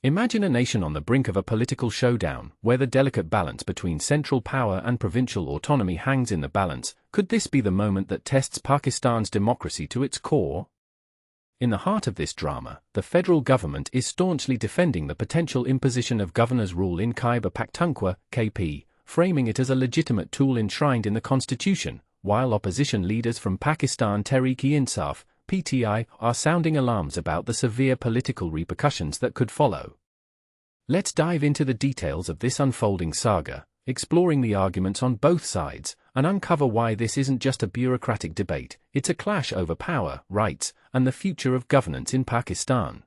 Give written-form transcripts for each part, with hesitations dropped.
Imagine a nation on the brink of a political showdown, where the delicate balance between central power and provincial autonomy hangs in the balance. Could this be the moment that tests Pakistan's democracy to its core? In the heart of this drama, the federal government is staunchly defending the potential imposition of governor's rule in Khyber Pakhtunkhwa, KP, framing it as a legitimate tool enshrined in the constitution, while opposition leaders from Pakistan Tehreek-e-Insaf, PTI, are sounding alarms about the severe political repercussions that could follow. Let's dive into the details of this unfolding saga, exploring the arguments on both sides, and uncover why this isn't just a bureaucratic debate, it's a clash over power, rights, and the future of governance in Pakistan.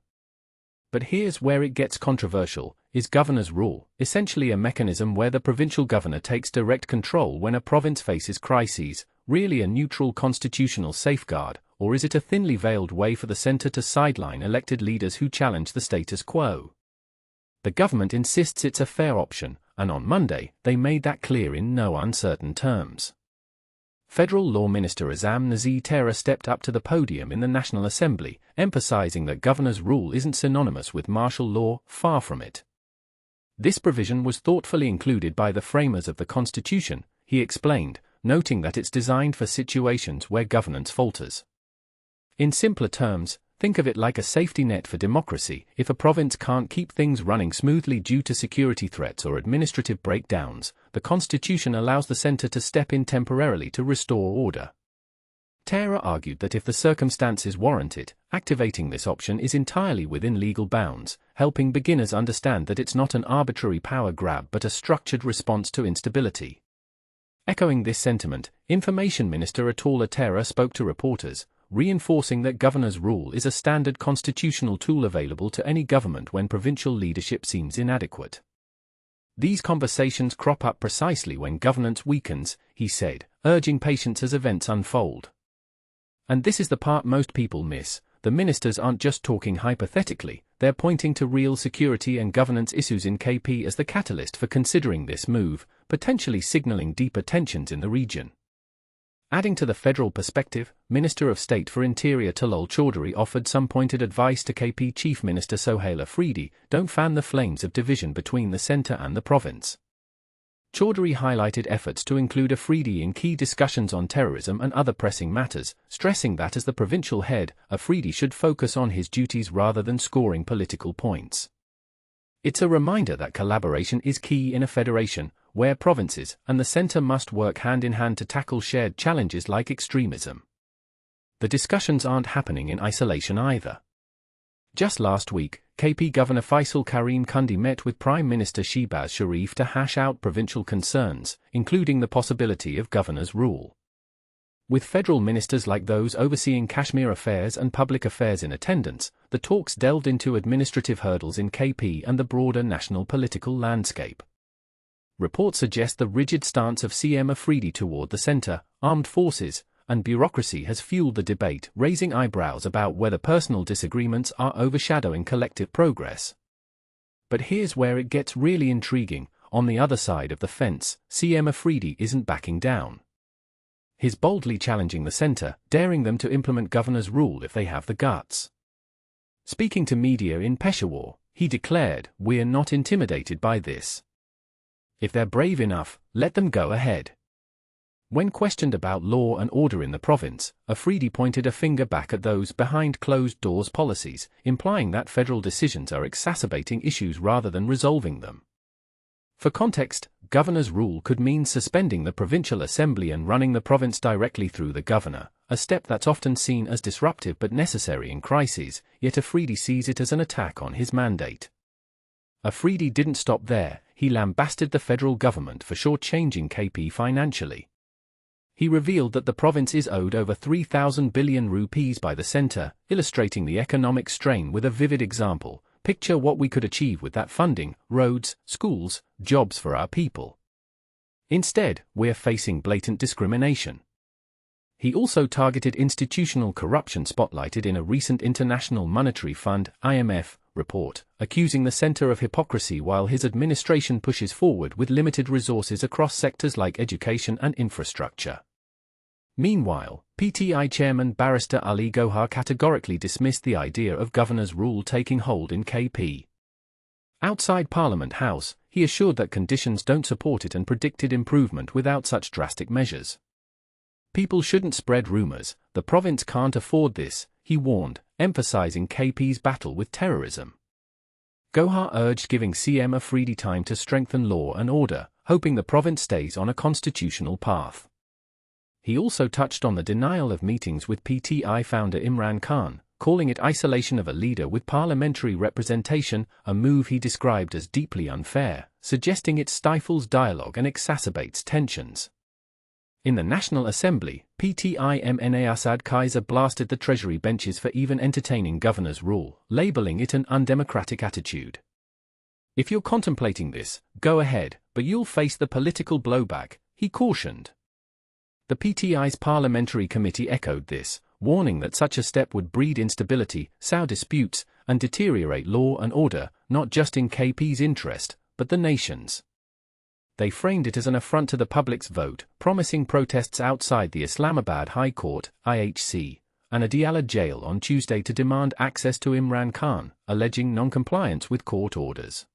But here's where it gets controversial. Is governor's rule essentially a mechanism where the provincial governor takes direct control when a province faces crises, really a neutral constitutional safeguard, or is it a thinly veiled way for the centre to sideline elected leaders who challenge the status quo? The government insists it's a fair option, and on Monday, they made that clear in no uncertain terms. Federal Law Minister Azam Nazeer stepped up to the podium in the National Assembly, emphasizing that governor's rule isn't synonymous with martial law, far from it. This provision was thoughtfully included by the framers of the Constitution, he explained, noting that it's designed for situations where governance falters. In simpler terms, think of it like a safety net for democracy. If a province can't keep things running smoothly due to security threats or administrative breakdowns, the Constitution allows the centre to step in temporarily to restore order. Tarar argued that if the circumstances warrant it, activating this option is entirely within legal bounds, helping beginners understand that it's not an arbitrary power grab but a structured response to instability. Echoing this sentiment, Information Minister Attaullah spoke to reporters, reinforcing that governor's rule is a standard constitutional tool available to any government when provincial leadership seems inadequate. These conversations crop up precisely when governance weakens, he said, urging patience as events unfold. And this is the part most people miss. The ministers aren't just talking hypothetically, they're pointing to real security and governance issues in KP as the catalyst for considering this move, potentially signaling deeper tensions in the region. Adding to the federal perspective, Minister of State for Interior Attaullah Chaudhry offered some pointed advice to KP Chief Minister Sohail Afridi: don't fan the flames of division between the centre and the province. Chaudhry highlighted efforts to include Afridi in key discussions on terrorism and other pressing matters, stressing that as the provincial head, Afridi should focus on his duties rather than scoring political points. It's a reminder that collaboration is key in a federation, where provinces and the centre must work hand in hand to tackle shared challenges like extremism. The discussions aren't happening in isolation either. Just last week, KP Governor Faisal Karim Kundi met with Prime Minister Shehbaz Sharif to hash out provincial concerns, including the possibility of governor's rule. With federal ministers like those overseeing Kashmir affairs and public affairs in attendance, the talks delved into administrative hurdles in KP and the broader national political landscape. Reports suggest the rigid stance of CM Afridi toward the centre, armed forces, and bureaucracy has fueled the debate, raising eyebrows about whether personal disagreements are overshadowing collective progress. But here's where it gets really intriguing. On the other side of the fence, CM Afridi isn't backing down. He's boldly challenging the centre, daring them to implement governor's rule if they have the guts. Speaking to media in Peshawar, he declared, "We're not intimidated by this. If they're brave enough, let them go ahead." When questioned about law and order in the province, Afridi pointed a finger back at those behind-closed-doors policies, implying that federal decisions are exacerbating issues rather than resolving them. For context, governor's rule could mean suspending the provincial assembly and running the province directly through the governor, a step that's often seen as disruptive but necessary in crises, yet Afridi sees it as an attack on his mandate. Afridi didn't stop there. He lambasted the federal government for shortchanging KP financially. He revealed that the province is owed over 3,000 billion rupees by the centre, illustrating the economic strain with a vivid example. "Picture what we could achieve with that funding: roads, schools, jobs for our people. Instead, we're facing blatant discrimination." He also targeted institutional corruption spotlighted in a recent International Monetary Fund (IMF) report, accusing the centre of hypocrisy while his administration pushes forward with limited resources across sectors like education and infrastructure. Meanwhile, PTI chairman Barrister Ali Gohar categorically dismissed the idea of governor's rule taking hold in KP. Outside Parliament House, he assured that conditions don't support it and predicted improvement without such drastic measures. People shouldn't spread rumours, the province can't afford this, he warned, emphasising KP's battle with terrorism. Gohar urged giving CM Afridi time to strengthen law and order, hoping the province stays on a constitutional path. He also touched on the denial of meetings with PTI founder Imran Khan, calling it isolation of a leader with parliamentary representation, a move he described as deeply unfair, suggesting it stifles dialogue and exacerbates tensions. In the National Assembly, PTI MNA Asad Qaiser blasted the Treasury benches for even entertaining governor's rule, labelling it an undemocratic attitude. If you're contemplating this, go ahead, but you'll face the political blowback, he cautioned. The PTI's parliamentary committee echoed this, warning that such a step would breed instability, sow disputes, and deteriorate law and order, not just in KP's interest, but the nation's. They framed it as an affront to the public's vote, promising protests outside the Islamabad High Court, IHC, and Attaullah jail on Tuesday to demand access to Imran Khan, alleging non-compliance with court orders.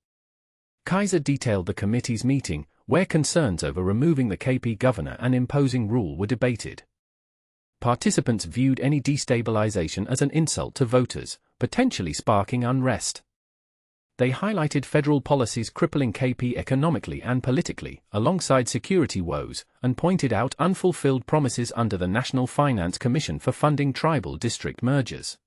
Qaiser detailed the committee's meeting, where concerns over removing the KP governor and imposing rule were debated. Participants viewed any destabilization as an insult to voters, potentially sparking unrest. They highlighted federal policies crippling KP economically and politically, alongside security woes, and pointed out unfulfilled promises under the National Finance Commission for funding tribal district mergers.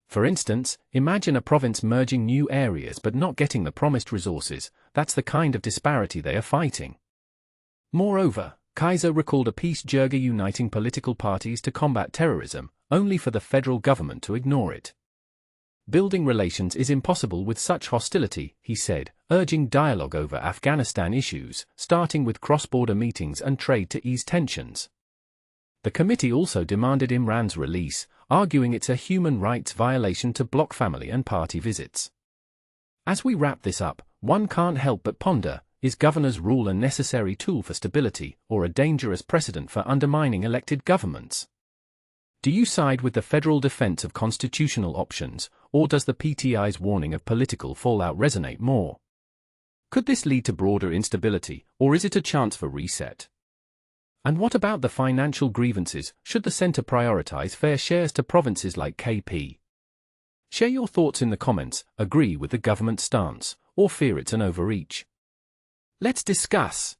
For instance, imagine a province merging new areas but not getting the promised resources. That's the kind of disparity they are fighting. Moreover, Qaiser recalled a peace jirga uniting political parties to combat terrorism, only for the federal government to ignore it. Building relations is impossible with such hostility, he said, urging dialogue over Afghanistan issues, starting with cross-border meetings and trade to ease tensions. The committee also demanded Imran's release, arguing it's a human rights violation to block family and party visits. As we wrap this up, one can't help but ponder, is governor's rule a necessary tool for stability, or a dangerous precedent for undermining elected governments? Do you side with the federal defense of constitutional options, or does the PTI's warning of political fallout resonate more? Could this lead to broader instability, or is it a chance for reset? And what about the financial grievances? Should the centre prioritise fair shares to provinces like KP? Share your thoughts in the comments, agree with the government stance, or fear it's an overreach. Let's discuss.